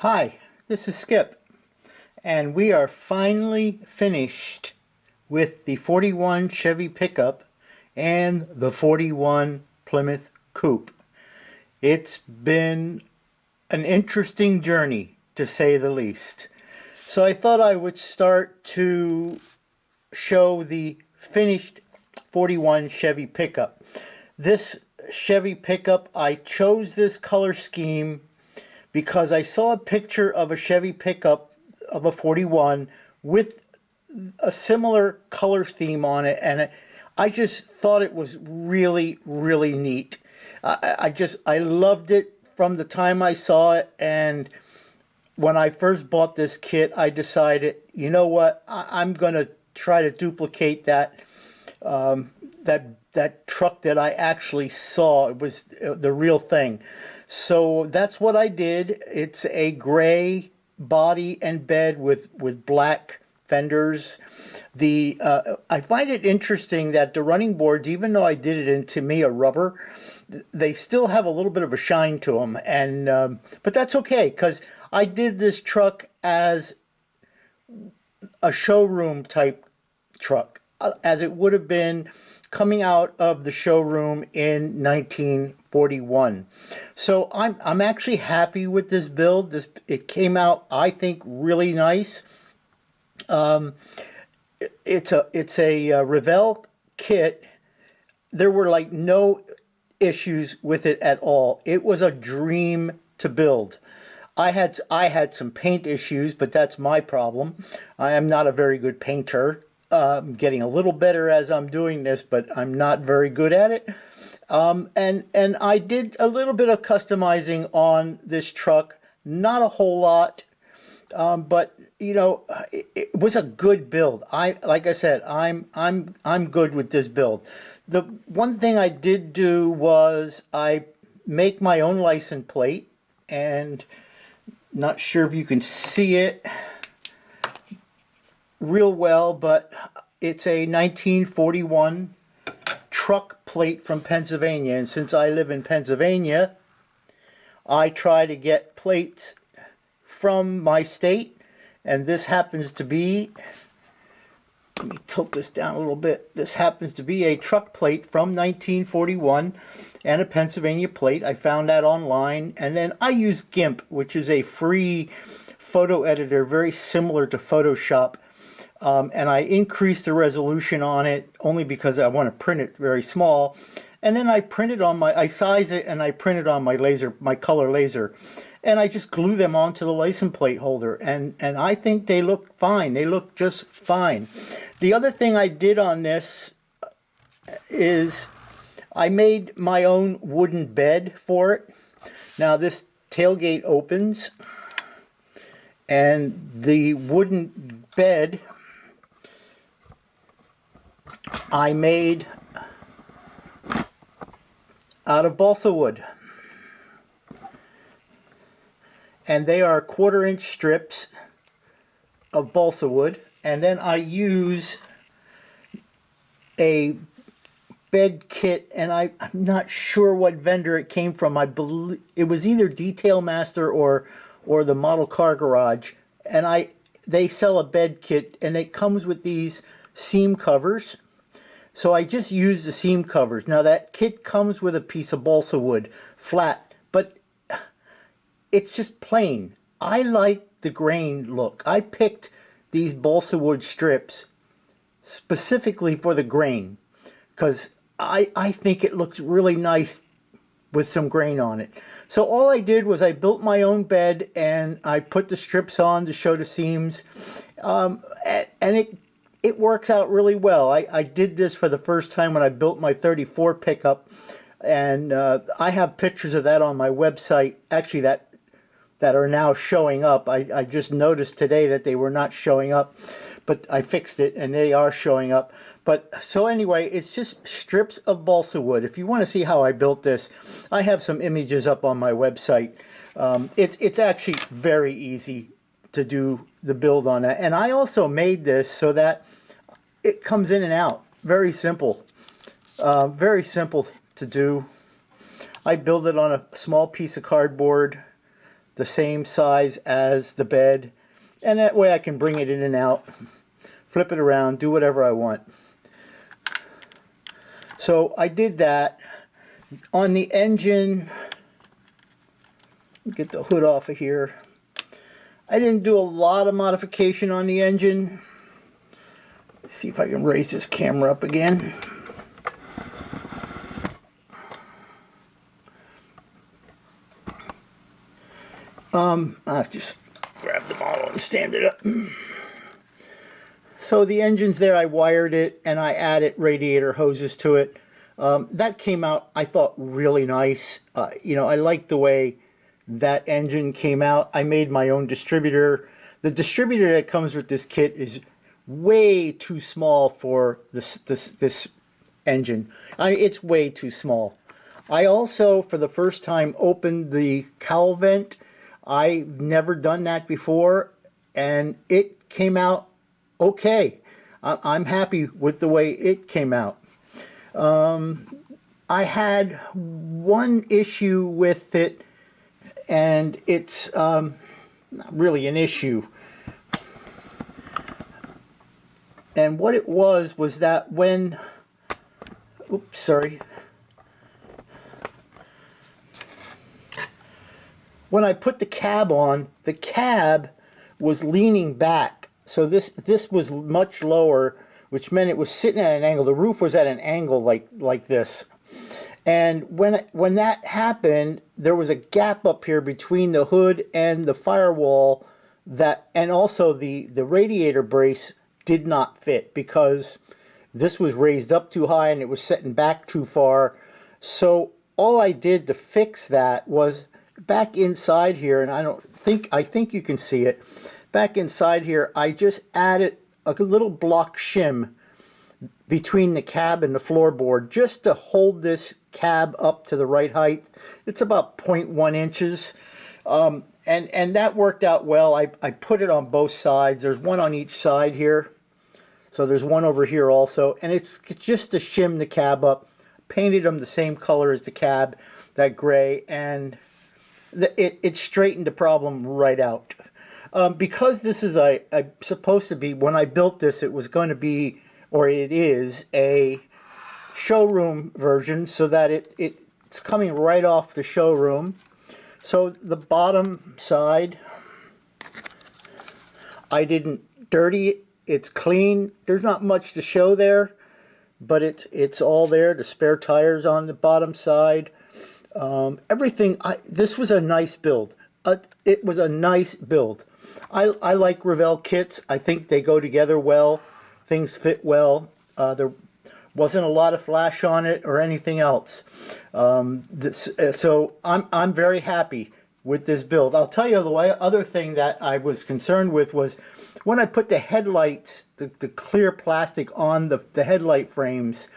Hi, this is Skip, and we are finally finished with the 41 Chevy Pickup and the 41 Plymouth Coupe. It's been an interesting journey, to say the least. So I thought I would start to show the finished 41 Chevy Pickup. This Chevy Pickup, I chose this color scheme because I saw a picture of a Chevy Pickup of a 41 with a similar color theme on it, and I just thought it was really, really neat. I loved it from the time I saw it, and when I first bought this kit, I decided, you know what, I'm going to try to duplicate that truck that I actually saw. It was the real thing. So that's what I did. It's a gray body and bed with black fenders. I find it interesting that the running boards, even though I did it in Tamiya rubber, they still have a little bit of a shine to them. And but that's okay, because I did this truck as a showroom type truck, as it would have been coming out of the showroom in 1941. So I'm actually happy with this build. It came out, I think, really nice. It's a Revell kit. There were like no issues with it at all. It was a dream to build. I had some paint issues, but that's my problem. I am not a very good painter. I'm getting a little better as I'm doing this, but I'm not very good at it. And I did a little bit of customizing on this truck, not a whole lot, but you know, it was a good build. Like I said, I'm good with this build. The one thing I did do was I make my own license plate, and not sure if you can see it real well, but it's a 1941 truck plate from Pennsylvania, and since I live in Pennsylvania, I try to get plates from my state, and this happens to be, let me tilt this down a little bit, this happens to be a truck plate from 1941 and a Pennsylvania plate. I found that online, and then I use GIMP, which is a free photo editor very similar to Photoshop. And I increased the resolution on it only because I want to print it very small. And then I size it and I print it on my color laser. And I just glue them onto the license plate holder. And I think they look fine. They look just fine. The other thing I did on this is I made my own wooden bed for it. Now this tailgate opens, and the wooden bed I made out of balsa wood, and they are 1/4-inch strips of balsa wood, and then I use a bed kit, and I'm not sure what vendor it came from. I believe it was either Detail Master or the Model Car Garage, and they sell a bed kit, and it comes with these seam covers. So I just used the seam covers. Now that kit comes with a piece of balsa wood, flat, but it's just plain. I like the grain look. I picked these balsa wood strips specifically for the grain, because I think it looks really nice with some grain on it. So all I did was I built my own bed, and I put the strips on to show the seams, and it works out really well. I did this for the first time when I built my 34 pickup, and I have pictures of that on my website, actually that are now showing up. I just noticed today that they were not showing up, but I fixed it and they are showing up. But so anyway, it's just strips of balsa wood. If you want to see how I built this, I have some images up on my website. It's actually very easy to do the build on that. And I also made this so that it comes in and out. Very simple. Very simple to do. I build it on a small piece of cardboard, the same size as the bed, and that way I can bring it in and out, flip it around, do whatever I want. So I did that. On the engine, get the hood off of here. I didn't do a lot of modification on the engine. Let's see if I can raise this camera up again. I'll just grab the model and stand it up. So the engine's there, I wired it, and I added radiator hoses to it. That came out, I thought, really nice. You know, I liked the way that engine came out. I made my own distributor. The distributor that comes with this kit is way too small for this engine. It's way too small. I also, for the first time, opened the cowl vent. I've never done that before, and it came out okay. I'm happy with the way it came out. I had one issue with it, and it's not really an issue. And what it was that when, oops, sorry. When I put the cab on, the cab was leaning back. So this was much lower, which meant it was sitting at an angle. The roof was at an angle like this. And when that happened, there was a gap up here between the hood and the firewall, and also the radiator brace did not fit because this was raised up too high and it was setting back too far. So all I did to fix that was back inside here, and I think you can see it. Back inside here, I just added a little block shim between the cab and the floorboard just to hold this cab up to the right height. It's about 0.1 inches. And that worked out well. I put it on both sides. There's one on each side here. So there's one over here also. And it's just to shim the cab up. Painted them the same color as the cab, that gray, and it straightened the problem right out. Because this is supposed to be, when I built this, it was going to be, or it is, a showroom version, so that it's coming right off the showroom. So the bottom side, I didn't dirty it. It's clean. There's not much to show there, but it's all there. The spare tires on the bottom side. Everything. This was a nice build. It was a nice build. I like Revell kits. I think they go together well. Things fit well. There wasn't a lot of flash on it or anything else. So I'm very happy with this build. I'll tell you the other thing that I was concerned with was when I put the headlights, the clear plastic on the headlight frames.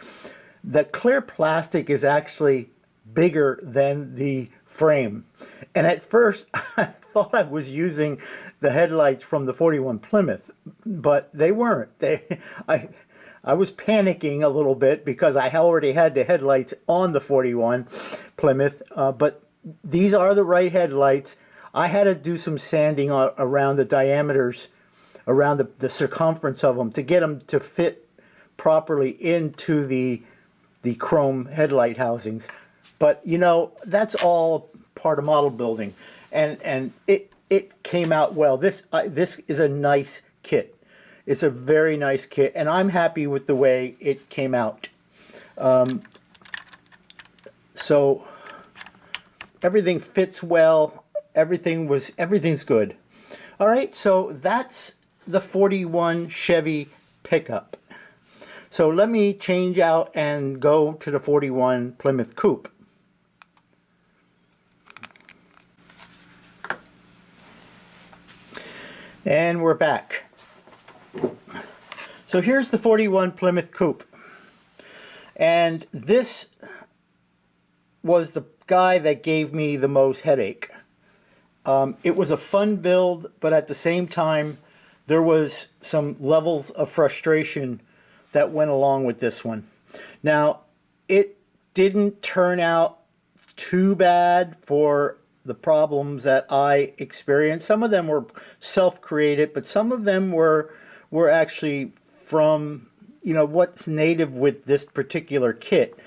The clear plastic is actually bigger than the frame, and at first I thought I was using the headlights from the 41 Plymouth, but they weren't. I was panicking a little bit because I already had the headlights on the 41 Plymouth, but these are the right headlights. I had to do some sanding around the diameters, around the circumference of them to get them to fit properly into the chrome headlight housings. But you know, that's all part of model building, and it came out well. This is a nice kit. It's a very nice kit, and I'm happy with the way it came out. So everything fits well. Everything's good. All right, so that's the 41 Chevy Pickup. So let me change out and go to the 41 Plymouth Coupe. And we're back. So here's the 41 Plymouth Coupe. And this was the guy that gave me the most headache. It was a fun build, but at the same time, there was some levels of frustration that went along with this one. Now, it didn't turn out too bad for the problems that I experienced. Some of them were self-created, but some of them were actually from, you know, what's native with this particular kit.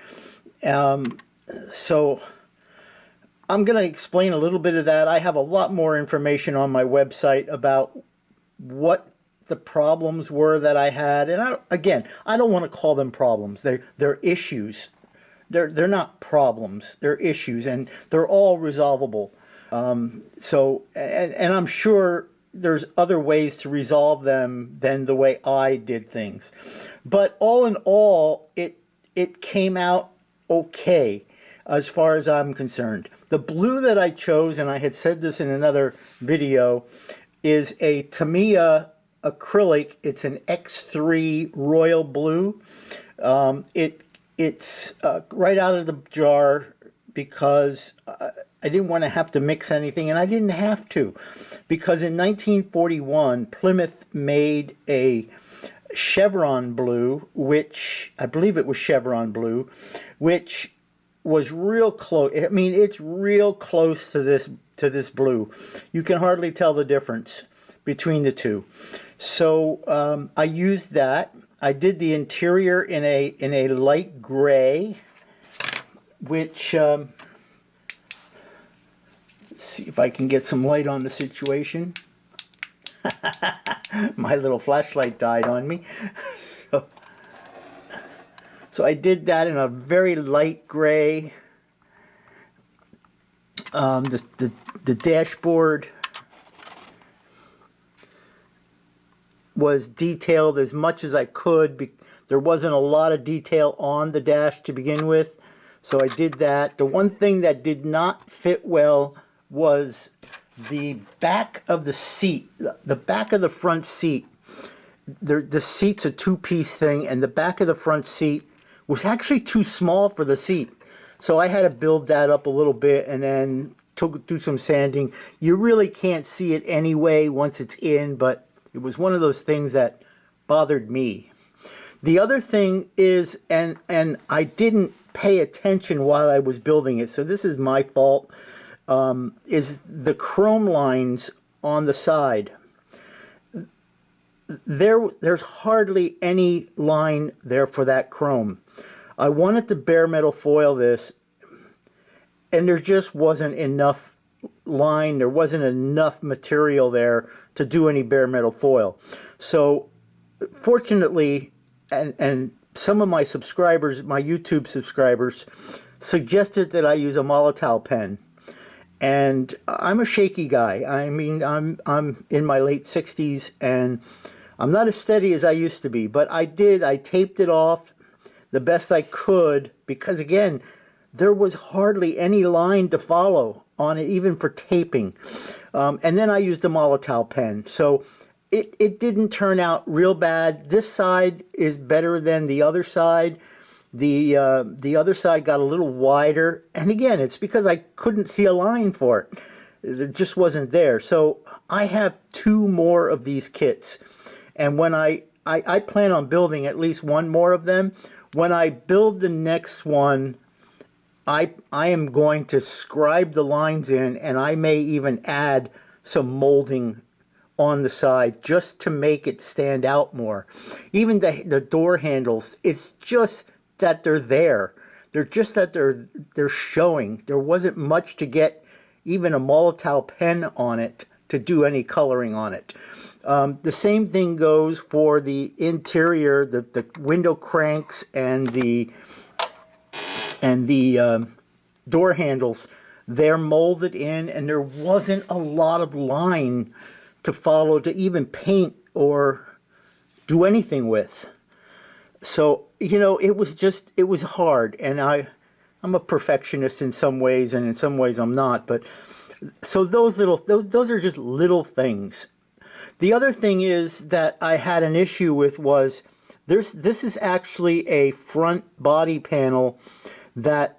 So I'm going to explain a little bit of that. I have a lot more information on my website about what the problems were that I had. And again, I don't want to call them problems. They're issues. They're not problems. They're issues, and they're all resolvable. So, and I'm sure there's other ways to resolve them than the way I did things. But all in all, it came out okay as far as I'm concerned. The blue that I chose, and I had said this in another video, is a Tamiya acrylic. It's an X3 royal blue. It's right out of the jar because I didn't want to have to mix anything, and I didn't have to, because in 1941 Plymouth made a chevron blue, which I believe it was chevron blue, which was real close. I mean, it's real close to this blue. You can hardly tell the difference between the two. So I used that. I did the interior in a light gray, which let's see if I can get some light on the situation. My little flashlight died on me. So I did that in a very light gray. The dashboard was detailed as much as I could. There wasn't a lot of detail on the dash to begin with, so I did that. The one thing that did not fit well was the back of the seat, the back of the front seat. The seat's a two-piece thing, and the back of the front seat was actually too small for the seat. So I had to build that up a little bit and then do some sanding. You really can't see it anyway once it's in, but it was one of those things that bothered me. The other thing is, and I didn't pay attention while I was building it, so this is my fault, is the chrome lines on the side. There's hardly any line there for that chrome. I wanted to bare metal foil this, and there just wasn't enough line, there wasn't enough material there to do any bare metal foil. So fortunately, and some of my subscribers, my YouTube subscribers, suggested that I use a Molotow pen. And I'm a shaky guy. I mean, I'm in my late 60s, and I'm not as steady as I used to be. But I taped it off the best I could, because again, there was hardly any line to follow on it, even for taping. And then I used a Molotow pen. So it didn't turn out real bad. This side is better than the other side. The other side got a little wider. And again, it's because I couldn't see a line for it. It just wasn't there. So I have 2 more of these kits. And when I plan on building at least 1 more of them. When I build the next one, I am going to scribe the lines in, and I may even add some molding on the side just to make it stand out more. Even the door handles, it's just that they're there. They're just that they're showing. There wasn't much to get even a Molotow pen on it to do any coloring on it. The same thing goes for the interior, the window cranks and the door handles. They're molded in, and there wasn't a lot of line to follow to even paint or do anything with. So, you know, it was hard, and I'm a perfectionist in some ways, and in some ways I'm not. But so those are just little things. The other thing is that I had an issue with was this is actually a front body panel that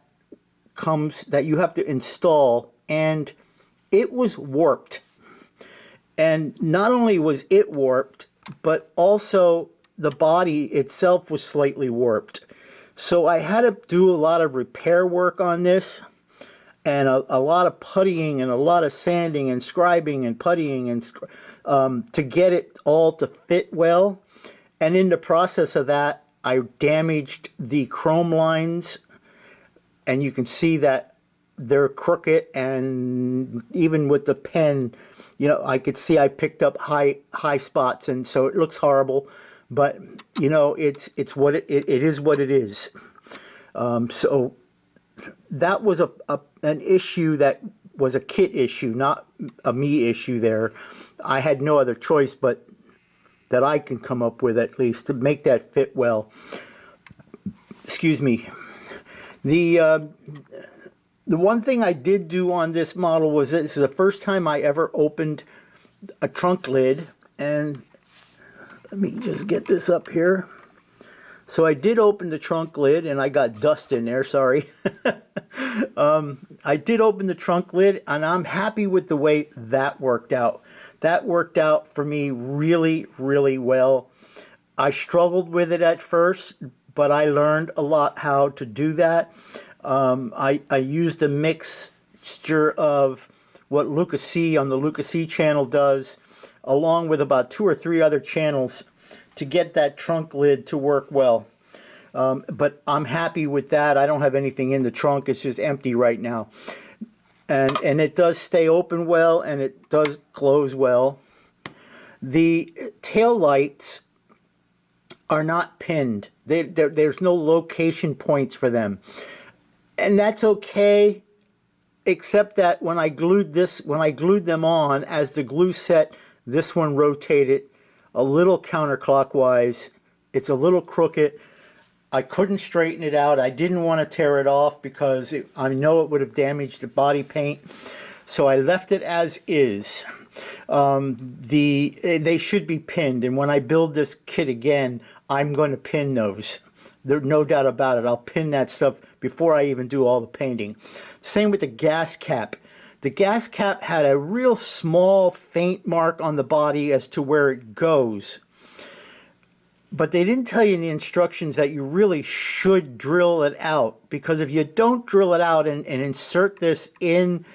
you have to install, and it was warped. And not only was it warped, but also the body itself was slightly warped. So I had to do a lot of repair work on this. and a lot of puttying and a lot of sanding and scribing and puttying and to get it all to fit well. And in the process of that, I damaged the chrome lines, and you can see that they're crooked, and even with the pen, you know, I could see I picked up high spots, and so it looks horrible. But you know, it's what it is what it is. So that was an issue that was a kit issue, not a me issue there. I had no other choice but that I can come up with, at least, to make that fit well. Excuse me. The one thing I did do on this model was this is the first time I ever opened a trunk lid, and let me just get this up here. So I did open the trunk lid, and I got dust in there, sorry. I did open the trunk lid, and I'm happy with the way that worked out. That worked out for me really, really well. I struggled with it at first, but I learned a lot how to do that. I used a mixture of what Lucas C on the Lucas C channel does, along with about 2 or 3 other channels, to get that trunk lid to work well. But I'm happy with that. I don't have anything in the trunk. It's just empty right now. And it does stay open well, and it does close well. The tail lights are not pinned. There's no location points for them. And that's okay, except that when I glued them on, as the glue set, this one rotated a little counterclockwise. It's a little crooked. I couldn't straighten it out. I didn't want to tear it off because I know it would have damaged the body paint. So I left it as is. They should be pinned, and when I build this kit again, I'm going to pin those. There's no doubt about it. I'll pin that stuff before I even do all the painting. Same with the gas cap. The gas cap had a real small faint mark on the body as to where it goes. But they didn't tell you in the instructions that you really should drill it out, because if you don't drill it out and insert this in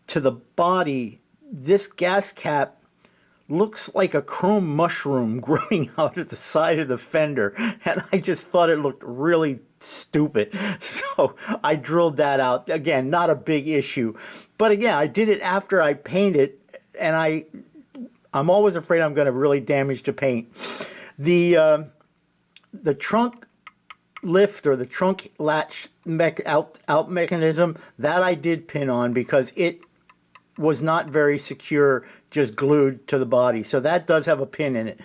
to the body, this gas cap looks like a chrome mushroom growing out of the side of the fender, and I just thought it looked really stupid. So I drilled that out. Again, not a big issue, but again, I did it after I painted, and I'm always afraid I'm going to really damage the paint. The trunk lift, or the trunk latch out mechanism, that I did pin on because it was not very secure, just glued to the body. So that does have a pin in it.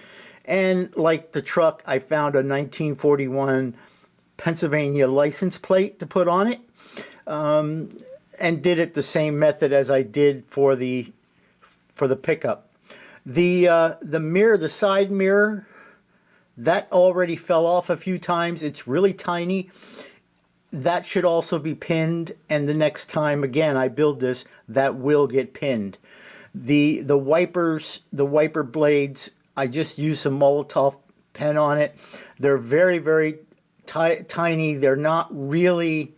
And like the truck, I found a 1941 Pennsylvania license plate to put on it, and did it the same method as I did for the pickup. The mirror, the side mirror, that already fell off a few times. It's really tiny. That should also be pinned, and the next time again I build this, that will get pinned. The wipers, the wiper blades, I just used some Molotov pen on it. They're very, very tiny. They're not really,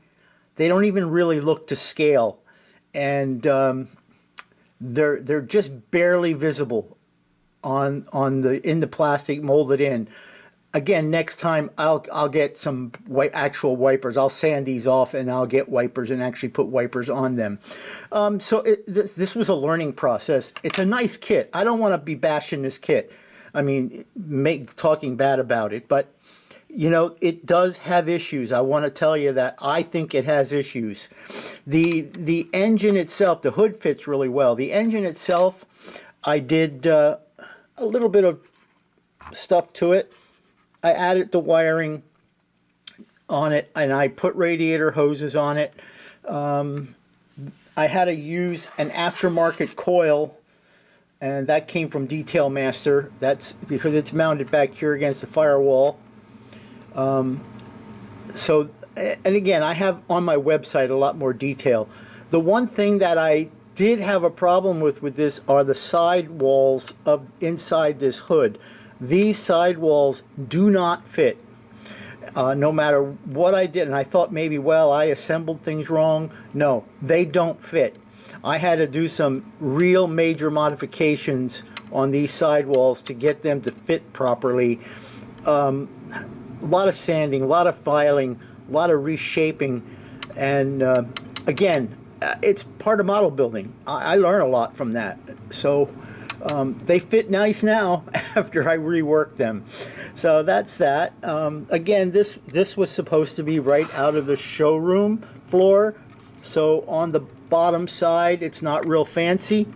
they don't even really look to scale, and they're just barely visible in the plastic molded in. Again, next time I'll get some actual wipers. I'll sand these off, and I'll get wipers and actually put wipers on them. So this was a learning process. It's a nice kit. I don't want to be bashing this kit. I mean, talking bad about it, but you know, it does have issues. I want to tell you that I think it has issues. The engine itself, the hood fits really well. The engine itself, I did a little bit of stuff to it. I added the wiring on it, and I put radiator hoses on it. I had to use an aftermarket coil, and that came from Detail Master. That's because it's mounted back here against the firewall. So, and again, I have on my website a lot more detail. The one thing that I did have a problem with this are the side walls of inside this hood. These side walls do not fit. No matter what I did, and I thought maybe, well, I assembled things wrong. No, they don't fit. I had to do some real major modifications on these sidewalls to get them to fit properly. A lot of sanding, a lot of filing, a lot of reshaping, and again, it's part of model building. I learn a lot from that. So they fit nice now after I reworked them. So that's that. Again, this was supposed to be right out of the showroom floor. So on the bottom side, it's not real fancy.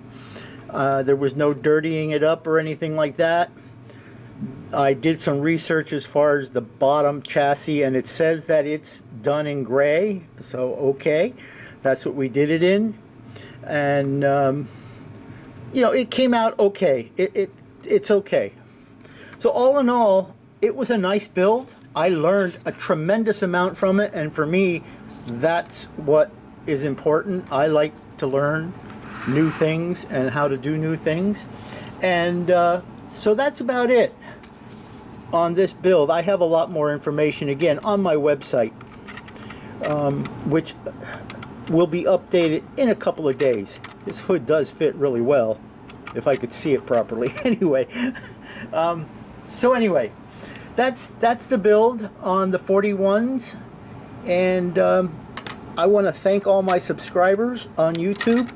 There was no dirtying it up or anything like that. I did some research as far as the bottom chassis, and it says that it's done in gray. So okay, that's what we did it in. And you know, it came out okay. It's okay. So all in all, it was a nice build. I learned a tremendous amount from it, and for me, that's what is important. I like to learn new things and how to do new things. And so that's about it on this build. I have a lot more information, again, on my website, which will be updated in a couple of days. This hood does fit really well, if I could see it properly. Anyway, so anyway, that's the build on the 41s, and I want to thank all my subscribers on YouTube,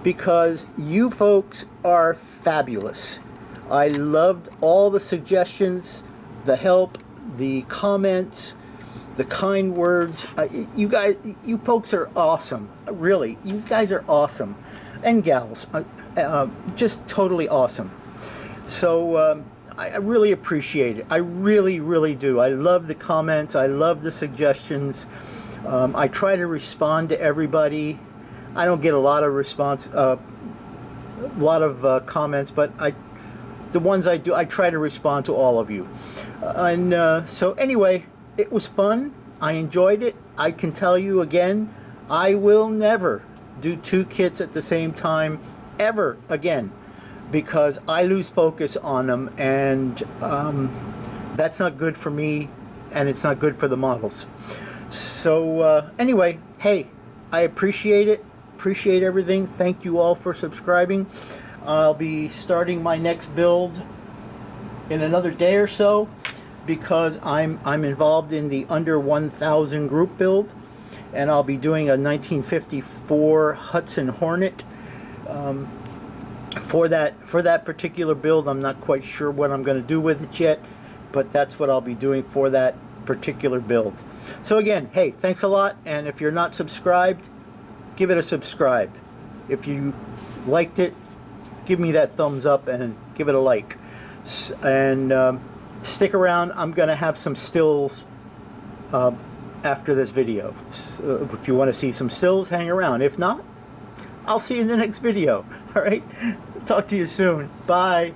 because you folks are fabulous. I loved all the suggestions, the help, the comments, the kind words. You guys, you folks are awesome. Really, you guys are awesome. And gals, just totally awesome. So I really appreciate it. I really, really do. I love the comments. I love the suggestions. I try to respond to everybody. I don't get a lot of response, a lot of comments, but the ones I do, I try to respond to all of you. So anyway, it was fun. I enjoyed it. I can tell you again, I will never do two kits at the same time ever again, because I lose focus on them, and that's not good for me, and it's not good for the models. So anyway, hey, I appreciate it. Appreciate everything. Thank you all for subscribing. I'll be starting my next build in another day or so, because I'm involved in the under 1,000 group build, and I'll be doing a 1954 Hudson Hornet. For that particular build, I'm not quite sure what I'm going to do with it yet, but that's what I'll be doing for that particular build. So again, hey, thanks a lot, and if you're not subscribed, give it a subscribe. If you liked it, give me that thumbs up and give it a like. And stick around. I'm going to have some stills after this video. So if you want to see some stills, hang around. If not, I'll see you in the next video. All right? Talk to you soon. Bye.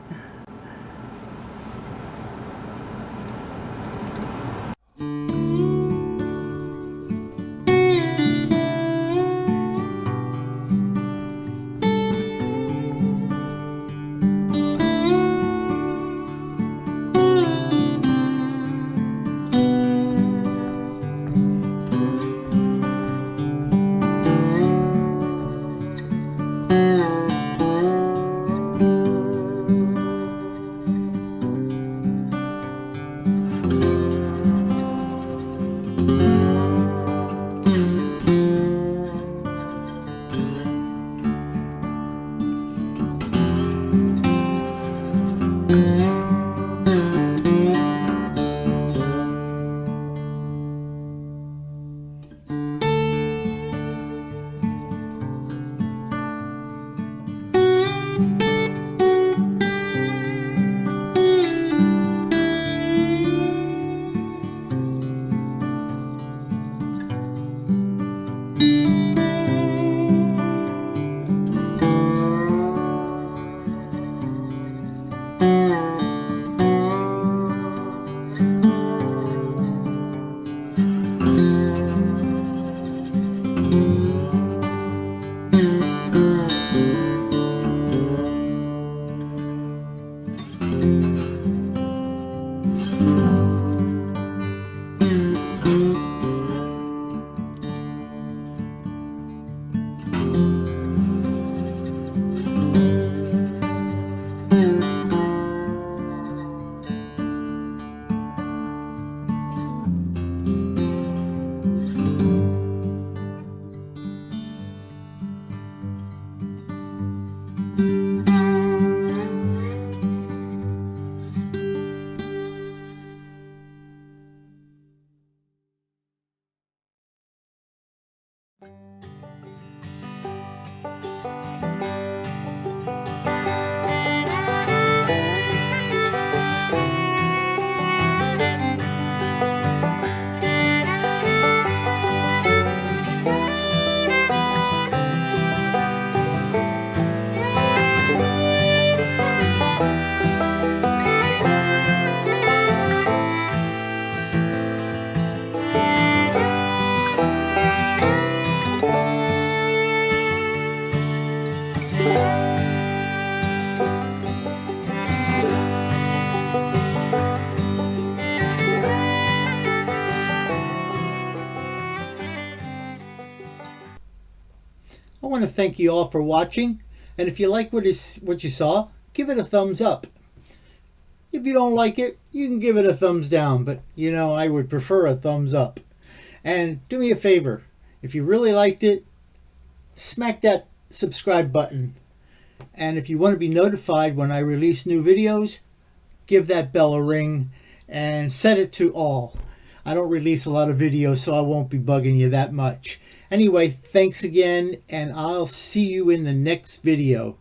want to thank you all for watching. And if you like what you saw, give it a thumbs up. If you don't like it, you can give it a thumbs down. But, you know, I would prefer a thumbs up. And do me a favor. If you really liked it, smack that subscribe button. And if you want to be notified when I release new videos, give that bell a ring and set it to all. I don't release a lot of videos, so I won't be bugging you that much. Anyway, thanks again, and I'll see you in the next video.